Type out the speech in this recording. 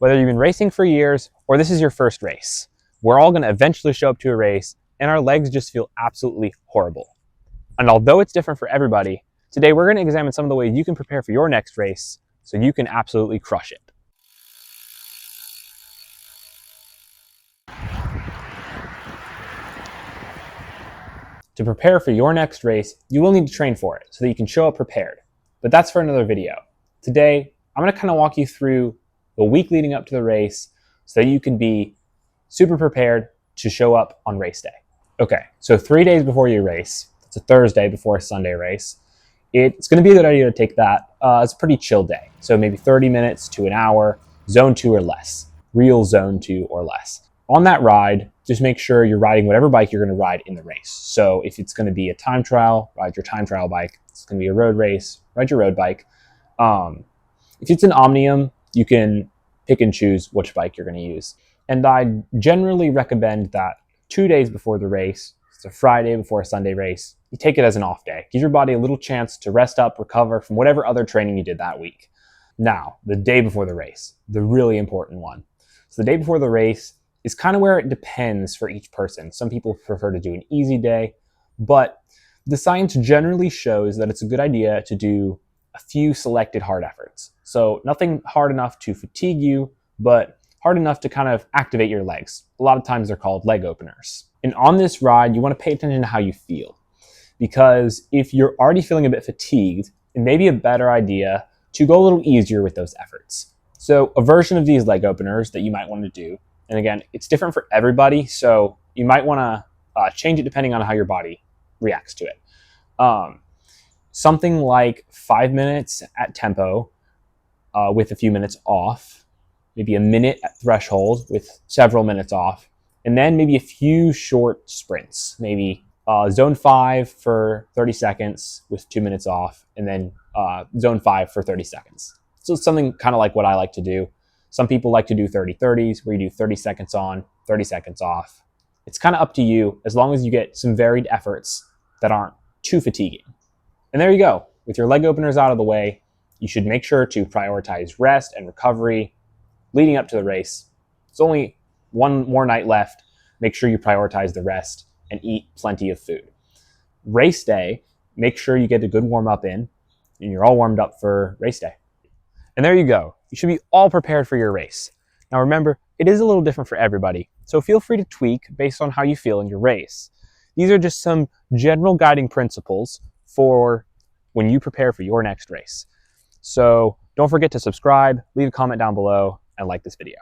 Whether you've been racing for years or this is your first race, we're all going to eventually show up to a race and our legs just feel absolutely horrible. And although it's different for everybody, today we're going to examine some of the ways you can prepare for your next race so you can absolutely crush it. To prepare for your next race, you will need to train for it so that you can show up prepared. But that's for another video. Today, I'm going to kind of walk you through the week leading up to the race so that you can be super prepared to show up on race day. Okay, so 3 days before your race, it's a Thursday before a Sunday race, it's going to be a good idea to take that as a pretty chill day. So maybe 30 minutes to an hour, zone 2 or less, real zone 2 or less. On that ride, just make sure you're riding whatever bike you're going to ride in the race. So if it's going to be a time trial, ride your time trial bike. If it's going to be a road race, ride your road bike. If it's an Omnium, you can pick and choose which bike you're going to use. And I generally recommend that 2 days before the race, it's a Friday before a Sunday race, you take it as an off day. Give your body a little chance to rest up, recover from whatever other training you did that week. Now, the day before the race, the really important one. So the day before the race is kind of where it depends for each person. Some people prefer to do an easy day, but the science generally shows that it's a good idea to do a few selected hard efforts. So nothing hard enough to fatigue you, but hard enough to kind of activate your legs. A lot of times they're called leg openers. And on this ride, you want to pay attention to how you feel. Because if you're already feeling a bit fatigued, it may be a better idea to go a little easier with those efforts. So a version of these leg openers that you might want to do, and again, it's different for everybody, so you might want to change it depending on how your body reacts to it. Something like 5 minutes at tempo with a few minutes off, maybe a minute at threshold with several minutes off, and then maybe a few short sprints, maybe zone 5 for 30 seconds with 2 minutes off, and then zone 5 for 30 seconds. So it's something kind of like what I like to do. Some people like to do 30-30s, where you do 30 seconds on, 30 seconds off. It's kind of up to you, as long as you get some varied efforts that aren't too fatiguing. And there you go. With your leg openers out of the way, you should make sure to prioritize rest and recovery leading up to the race. There's only one more night left. Make sure you prioritize the rest and eat plenty of food. Race day, make sure you get a good warm-up in, and you're all warmed up for race day. And there you go. You should be all prepared for your race. Now remember, it is a little different for everybody, so feel free to tweak based on how you feel in your race. These are just some general guiding principles for when you prepare for your next race. So don't forget to subscribe, leave a comment down below, and like this video.